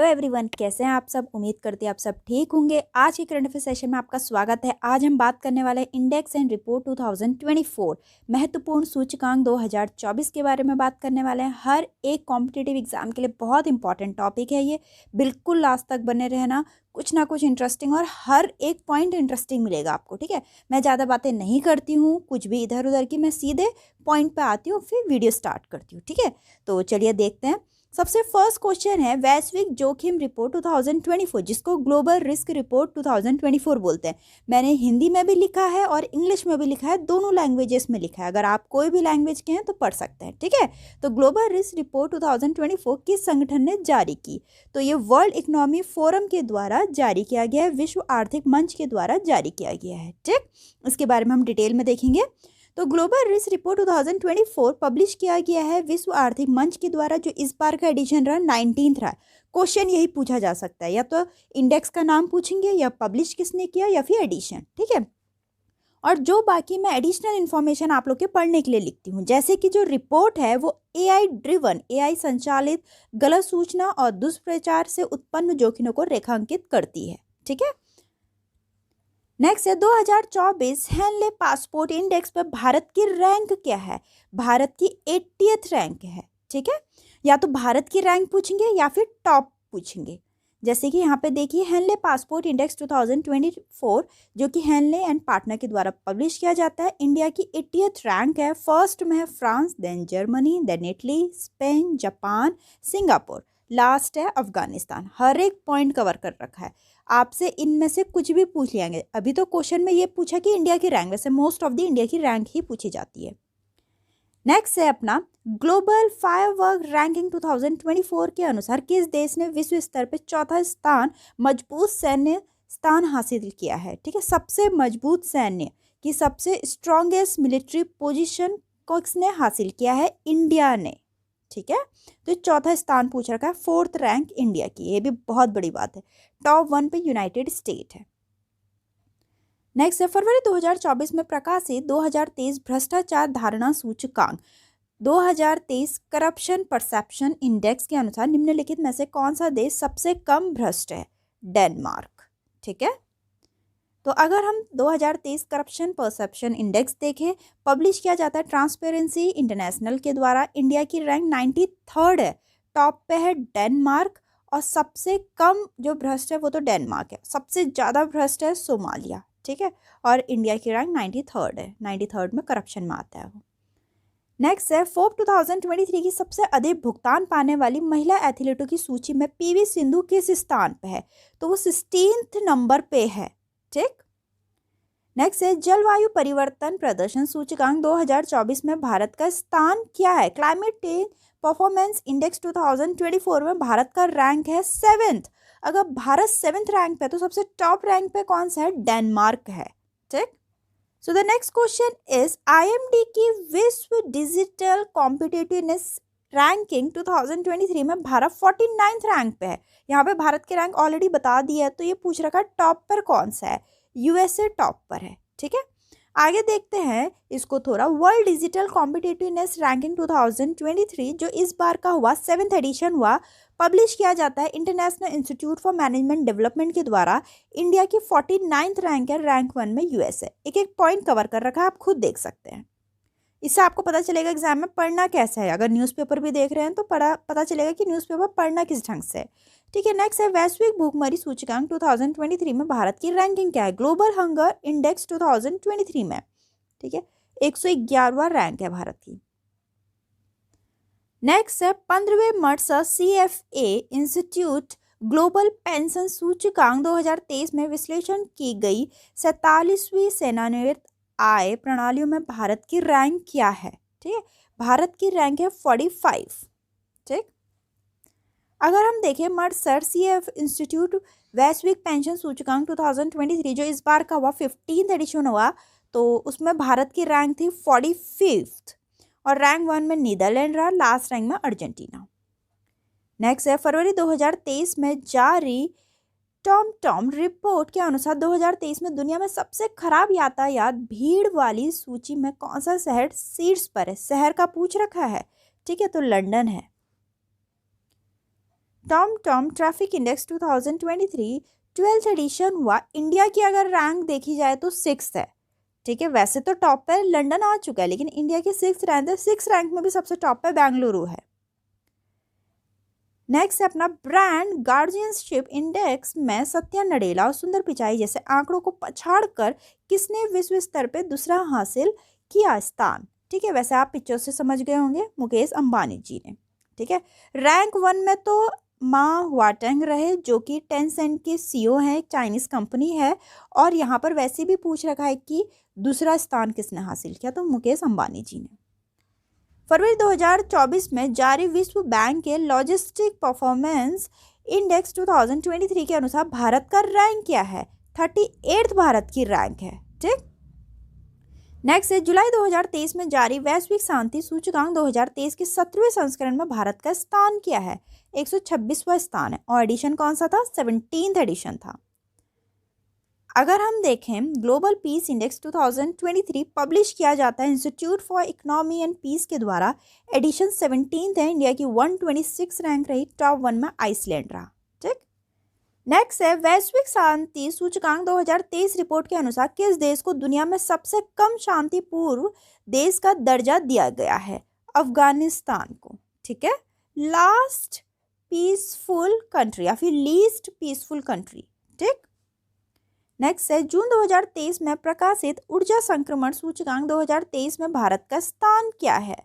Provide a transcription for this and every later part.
Hello everyone, कैसे हैं आप सब। उम्मीद करते हैं आप सब ठीक होंगे। आज के करंट अफेयर सेशन में आपका स्वागत है। आज हम बात करने वाले हैं इंडेक्स एंड रिपोर्ट 2024 महत्वपूर्ण सूचकांक 2024 के बारे में बात करने वाले हैं। हर एक कॉम्पिटिटिव एग्जाम के लिए बहुत इंपॉर्टेंट टॉपिक है ये। बिल्कुल लास्ट तक बने रहना, कुछ ना कुछ इंटरेस्टिंग और हर एक पॉइंट इंटरेस्टिंग मिलेगा आपको। ठीक है, मैं ज़्यादा बातें नहीं करती हूँ, कुछ भी इधर उधर की, मैं सीधे पॉइंट पे आती हूँ, फिर वीडियो स्टार्ट करती हूँ। ठीक है, तो चलिए देखते हैं। सबसे फर्स्ट क्वेश्चन है वैश्विक जोखिम रिपोर्ट 2024, जिसको ग्लोबल रिस्क रिपोर्ट 2024 बोलते हैं। मैंने हिंदी में भी लिखा है और इंग्लिश में भी लिखा है, दोनों लैंग्वेजेस में लिखा है। अगर आप कोई भी लैंग्वेज के हैं तो पढ़ सकते हैं। ठीक है, तो ग्लोबल रिस्क रिपोर्ट 2024 किस संगठन ने जारी की? तो ये वर्ल्ड इकोनॉमी फोरम के द्वारा जारी किया गया है, विश्व आर्थिक मंच के द्वारा जारी किया गया है। ठीक, इसके बारे में हम डिटेल में देखेंगे। तो ग्लोबल रिस्क रिपोर्ट 2024 पब्लिश किया गया है विश्व आर्थिक मंच के द्वारा, जो इस बार का एडिशन रहा 19th रहा। क्वेश्चन यही पूछा जा सकता है, या तो इंडेक्स का नाम पूछेंगे, या पब्लिश किसने किया, या फिर एडिशन। ठीक है, और जो बाकी मैं एडिशनल इन्फॉर्मेशन आप लोग के पढ़ने के लिए लिखती हूँ, जैसे कि जो रिपोर्ट है वो AI ड्रिवन, AI संचालित गलत सूचना और दुष्प्रचार से उत्पन्न जोखिमों को रेखांकित करती है। ठीक है, नेक्स्ट है 2024 हेनले पासपोर्ट इंडेक्स पर भारत की रैंक क्या है? भारत की 80th रैंक है। ठीक है, या तो भारत की रैंक पूछेंगे या फिर टॉप पूछेंगे। जैसे कि यहाँ पे देखिए, हेनले पासपोर्ट इंडेक्स 2024 जो कि हेनले एंड पार्टनर के द्वारा पब्लिश किया जाता है, इंडिया की 80th रैंक है। फर्स्ट में है France, then Germany, then Italy, Spain, Japan, Singapore, last है अफगानिस्तान। हर एक पॉइंट कवर कर रखा है। आपसे इनमें से कुछ भी पूछ लियांगे। अभी तो क्वेश्चन में ये पूछा कि इंडिया की रैंक, वैसे मोस्ट ऑफ द इंडिया की रैंक ही पूछी जाती है। नेक्स्ट है अपना ग्लोबल फायरवर्क रैंकिंग 2024 के अनुसार किस देश ने विश्व स्तर पर चौथा स्थान मजबूत सैन्य स्थान हासिल किया है? ठीक है, सबसे मजबूत सैन्य की सबसे स्ट्रॉन्गेस्ट मिलिट्री पोजीशन किसने हासिल किया है? इंडिया ने। ठीक है, तो चौथा स्थान पूछ रखा है, 4th रैंक इंडिया की, ये भी बहुत बड़ी बात है। टॉप 1 पे यूनाइटेड स्टेट है। नेक्स्ट है फरवरी 2024 में प्रकाशित 2023 भ्रष्टाचार धारणा सूचकांक 2023 करप्शन परसेप्शन इंडेक्स के अनुसार निम्नलिखित में से कौन सा देश सबसे कम भ्रष्ट है? डेनमार्क। ठीक है, तो अगर हम 2023 करप्शन परसेप्शन इंडेक्स देखें, पब्लिश किया जाता है ट्रांसपेरेंसी इंटरनेशनल के द्वारा, इंडिया की रैंक 93rd है। टॉप पे है डेनमार्क, और सबसे कम जो भ्रष्ट है वो तो डेनमार्क है। सबसे ज़्यादा भ्रष्ट है सोमालिया। ठीक है, और इंडिया की रैंक 93rd है। 93rd में करप्शन में आता है वो। नेक्स्ट है फोर्ब 2023 की सबसे अधिक भुगतान पाने वाली महिला एथलीटों की सूची में PV सिंधु किस स्थान पे है? तो वो 16th नंबर पे है। ठीक, नेक्स्ट है जलवायु परिवर्तन प्रदर्शन सूचकांक 2024 में भारत का स्थान क्या है? क्लाइमेट चेंज परफॉर्मेंस इंडेक्स 2024 में भारत का रैंक है 7th। अगर भारत 7th रैंक पे, तो सबसे टॉप रैंक पे कौन सा है? डेनमार्क है। ठीक, so the next question is IMD की विश्व डिजिटल कॉम्पिटिटिवनेस रैंकिंग 2023 में भारत 49th रैंक पे है। यहाँ पे भारत के रैंक ऑलरेडी बता दिया है, तो ये पूछ रखा है टॉप पर कौन सा है? USA टॉप पर है। ठीक है, आगे देखते हैं इसको थोड़ा। वर्ल्ड डिजिटल कॉम्पिटिटिवनेस रैंकिंग 2023 जो इस बार का हुआ, 7th एडिशन हुआ, पब्लिश किया जाता है international institute for management development के द्वारा। इंडिया की 49th रैंक है, रैंक 1 में US है। एक एक पॉइंट कवर कर रखा है, आप खुद देख सकते हैं। इससे आपको पता चलेगा एग्जाम में पढ़ना कैसा है। अगर न्यूज़पेपर भी देख रहे हैं तो पता चलेगा कि न्यूज़पेपर पढ़ना किस ढंग से है। ठीक है, नेक्स्ट है वैश्विक भूखमरी सूचकांक 2023 में भारत की रैंकिंग क्या है? ग्लोबल हंगर इंडेक्स 2023 में, ठीक है, 111वां रैंक है भारत की। नेक्स्ट है 15वें Mercer CFA institute global pension सूचकांक 2023 में विश्लेषण की गई 47वीं सेवानिवृत्त आय प्रणालियों में भारत की रैंक क्या है? ठीक है, भारत की रैंक है 45। ठीक, अगर हम देखें मर्सर CF इंस्टीट्यूट वैश्विक पेंशन सूचकांक 2023 जो इस बार का हुआ, 15th एडिशन हुआ, तो उसमें भारत की रैंक थी 45th, और रैंक 1 में नीदरलैंड रहा, लास्ट रैंक में अर्जेंटीना। नेक्स्ट है फरवरी 2023 में जारी टॉम रिपोर्ट के अनुसार 2023 में दुनिया में सबसे खराब यातायात भीड़ वाली सूची में कौन सा शहर शीर्ष पर है? शहर का पूछ रखा है। ठीक है, तो लंदन है। TomTom traffic index 2023 12th edition हुआ। इंडिया की अगर रैंक देखी जाए तो 6th है, ठीक है। वैसे तो टॉप पे लंदन आ चुका है, लेकिन इंडिया की 6th रैंक है। 6th रैंक में भी सबसे टॉप पे बेंगलुरु है। नेक्स्ट है अपना ब्रांड गार्जियनशिप इंडेक्स में सत्या नडेला और सुंदर पिचाई जैसे आंकड़ों को पछाड़कर किसने विश्व स्तर पे दूसरा हासिल किया स्थान, ठीक है। वैसे आप पिक्चर से समझ गए होंगे, मुकेश अंबानी जी ने, ठीक है। रैंक 1 में तो मा हुआटेंग रहे, जो कि टेंसेंट के सीईओ हैं, एक चाइनीज कंपनी है। और यहाँ पर वैसे भी पूछ रखा है कि दूसरा स्थान किसने हासिल किया, तो मुकेश अंबानी जी ने। फरवरी 2024 में जारी विश्व बैंक के लॉजिस्टिक परफॉर्मेंस इंडेक्स 2023 के अनुसार भारत का रैंक क्या है? 38 भारत की रैंक है, ठीक। नेक्स्ट है जुलाई 2023 में जारी वैश्विक शांति सूचकांक 2023 के 17वें संस्करण में भारत का स्थान क्या है? 126वां स्थान है। और एडिशन कौन सा था? 17th एडिशन था। अगर हम देखें ग्लोबल पीस इंडेक्स 2023 पब्लिश किया जाता है institute for economy and peace के द्वारा। एडिशन 17th है। इंडिया की 126 रैंक रही। टॉप 1 में आइसलैंड रहा, ठीक। नेक्स्ट है वैश्विक शांति सूचकांक 2023 रिपोर्ट के अनुसार किस देश को दुनिया में सबसे कम शांतिपूर्ण देश का दर्जा दिया गया है? अफगानिस्तान को, ठीक है। लास्ट पीसफुल कंट्री या फिर लीस्ट पीसफुल कंट्री, ठीक। नेक्स्ट है जून 2023 में प्रकाशित ऊर्जा संक्रमण सूचकांक 2023 में भारत का स्थान क्या है?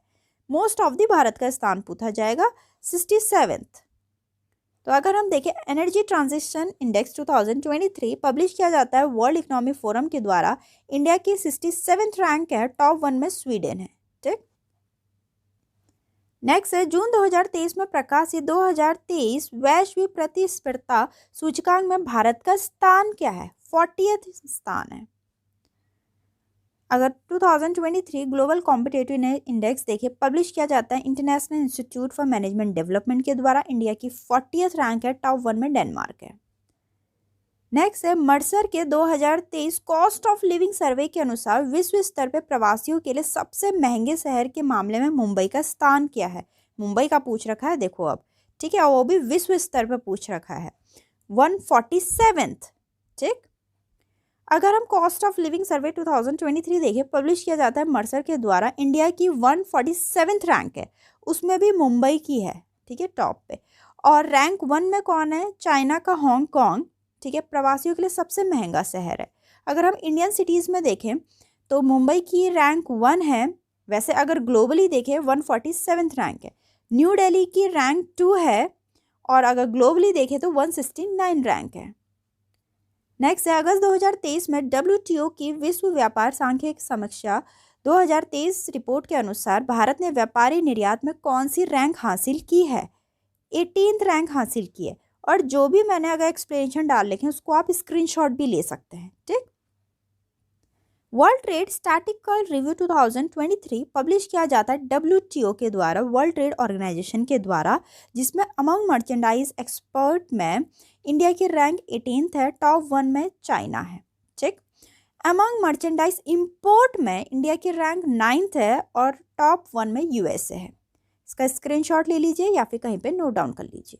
मोस्ट ऑफ द भारत का स्थान पूछा जाएगा, 67th। तो अगर हम देखें एनर्जी ट्रांजिशन इंडेक्स 2023 पब्लिश किया जाता है वर्ल्ड इकोनॉमिक फोरम के द्वारा। इंडिया की 67th रैंक है। टॉप 1 में स्वीडन है, ठीक। नेक्स्ट है जून 2023 में प्रकाशित 2023 वैश्विक प्रतिस्पर्धा सूचकांक में भारत का स्थान क्या है? 40th स्थान है। अगर 2023 ग्लोबल कॉम्पिटिटिव इंडेक्स देखिए पब्लिश किया जाता है international institute for management development के द्वारा। इंडिया की 40th रैंक है। टॉप 1 में डेनमार्क है। नेक्स्ट है मर्सर के 2023 कॉस्ट ऑफ लिविंग सर्वे के अनुसार विश्व स्तर पर प्रवासियों के लिए सबसे महंगे शहर के मामले में मुंबई का स्थान क्या है? मुंबई का पूछ रखा है, देखो अब, ठीक है। और वो भी विश्व स्तर पर पूछ रखा है, 147th, ठीक। अगर हम कॉस्ट ऑफ लिविंग सर्वे 2023 देखें पब्लिश किया जाता है मर्सर के द्वारा। इंडिया की 147th रैंक है, उसमें भी मुंबई की है, ठीक है, टॉप पे। और रैंक 1 में कौन है? चाइना का हांगकांग, ठीक है, प्रवासियों के लिए सबसे महंगा शहर है। अगर हम इंडियन सिटीज़ में देखें तो मुंबई की रैंक 1 है। वैसे अगर ग्लोबली देखें 147th रैंक है। न्यू दिल्ली की रैंक 2 है। और अगर ग्लोबली देखें तो 169 रैंक है। नेक्स्ट है अगस्त 2023 में WTO की विश्व व्यापार सांख्यिकी समीक्षा 2023 रिपोर्ट के अनुसार भारत ने व्यापारी निर्यात में कौन सी रैंक हासिल की है? 18th रैंक हासिल की है। और जो भी मैंने अगर एक्सप्लेनेशन डाल रखे हैं उसको आप स्क्रीनशॉट भी ले सकते हैं, ठीक। World trade statistical review 2023 publish किया जाता है WTO के द्वारा, वर्ल्ड ट्रेड ऑर्गेनाइजेशन के द्वारा, जिसमें अमंग मर्चेंडाइज एक्सपर्ट में इंडिया की रैंक 18th है। टॉप 1 में चाइना है, ठीक। अमंग मर्चेंडाइज इंपोर्ट में इंडिया की रैंक 9th है और टॉप 1 में USA है। इसका स्क्रीनशॉट ले लीजिए या फिर कहीं पे नोट डाउन कर लीजिए।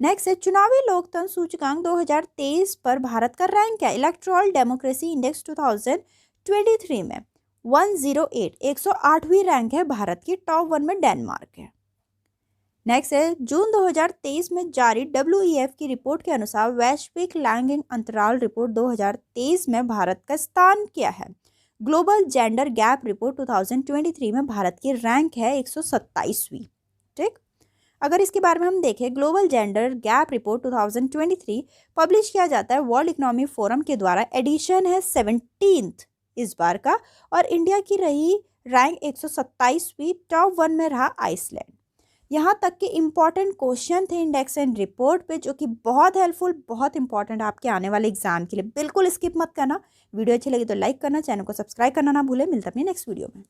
नेक्स्ट है चुनावी लोकतंत्र सूचकांक 2023 पर भारत का रैंक क्या है? इलेक्टोरल डेमोक्रेसी इंडेक्स 2023 में 108 108वीं रैंक है भारत की। टॉप 1 में डेनमार्क है। नेक्स्ट है जून 2023 में जारी WEF की रिपोर्ट के अनुसार वैश्विक लैंगिक अंतराल रिपोर्ट 2023 में भारत का स्थान क्या है? ग्लोबल जेंडर गैप रिपोर्ट 2023 में भारत की रैंक है 127वीं, ठीक। अगर इसके बारे में हम देखें global gender gap report 2023 publish किया जाता है वर्ल्ड इकोनॉमिक फोरम के द्वारा। एडिशन है 17th इस बार का। और इंडिया की रही रैंक 127वीं। टॉप 1 में रहा आइसलैंड। यहाँ तक के इम्पॉर्टेंट क्वेश्चन थे इंडेक्स एंड रिपोर्ट पे, जो कि बहुत हेल्पफुल, बहुत इंपॉर्टेंट आपके आने वाले एग्जाम के लिए। बिल्कुल स्किप मत करना। वीडियो अच्छी लगी तो लाइक करना, चैनल को सब्सक्राइब करना ना भूले। मिलते अपनी नेक्स्ट वीडियो में।